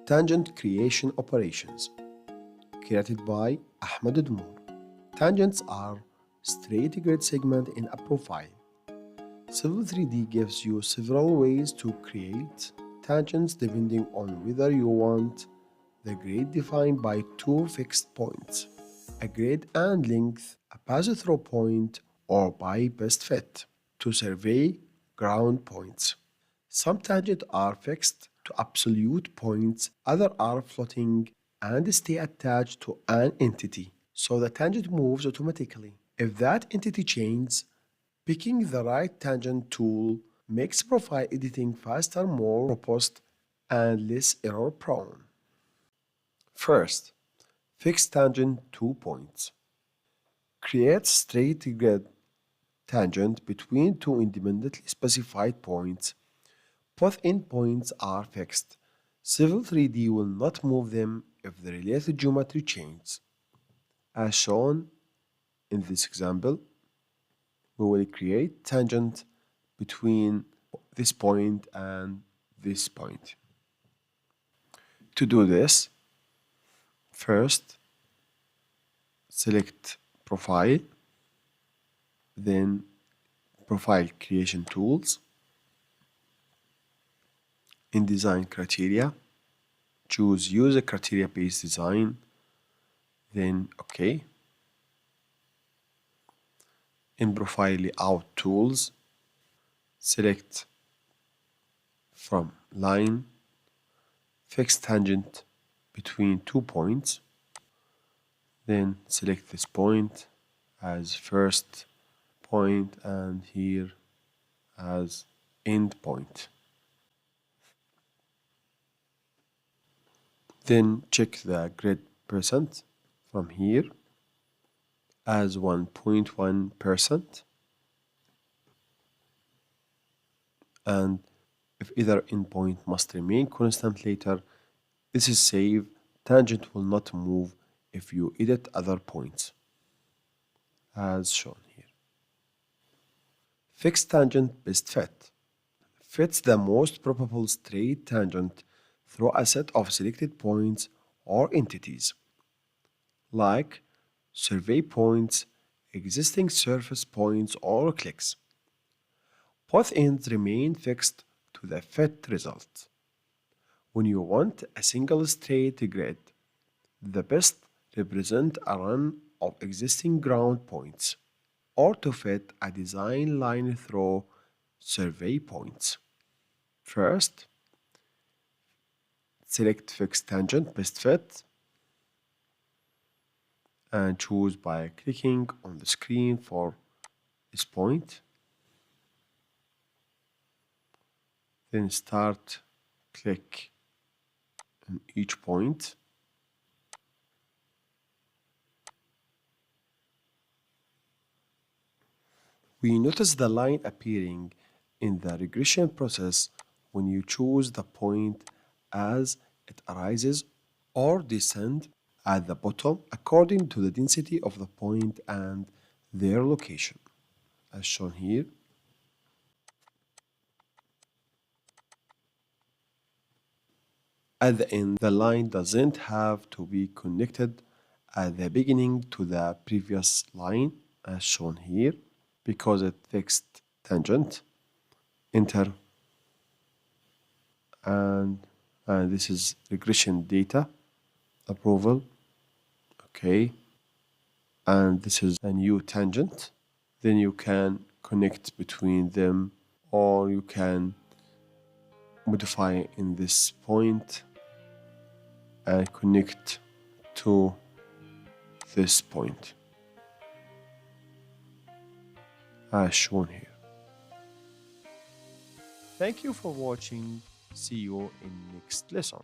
Tangent creation operations, created by Ahmed Dmour. Tangents are straight grid segment in a profile. Civil 3D gives you several ways to create tangents depending on whether you want the grade defined by two fixed points, a grade and length, a pass-through point, or by best fit to survey ground points. Some tangents are fixed to absolute points, others are floating and stay attached to an entity, so the tangent moves automatically. If that entity changes, picking the right tangent tool makes profile editing faster, more robust, and less error prone. First, fixed tangent 2 points. Create straight grid tangent between two independently specified points. Both endpoints are fixed. Civil 3D will not move them if the related geometry changes. As shown in this example, we will create tangent between this point and this point. To do this, first select Profile, then Profile Creation Tools. In Design Criteria, choose Use a Criteria-Based Design, then OK. In Profile Layout Tools, select from Line, Fixed Tangent between 2 points, then select this point as first point and here as end point. Then check the grid percent from here as 1.1%, and if either endpoint must remain constant later, this is safe. Tangent will not move if you edit other points, as shown here. Fixed tangent best fit fits the most probable straight tangent through a set of selected points or entities, like survey points, existing surface points, or clicks. Both ends remain fixed to the fit result. When you want a single straight grid, the best represent a run of existing ground points, or to fit a design line through survey points. First, select Fixed Tangent Best Fit and choose by clicking on the screen for this point. Then start click on each point. We notice the line appearing in the regression process when you choose the point as it arises or descend at the bottom according to the density of the point and their location, as shown here. At the end, the line doesn't have to be connected at the beginning to the previous line, as shown here, because it fixed tangent. Enter, and this is regression data approval. Okay, and this is a new tangent. Then you can connect between them, or you can modify in this point and connect to this point, as shown here. Thank you for watching. See you in next lesson.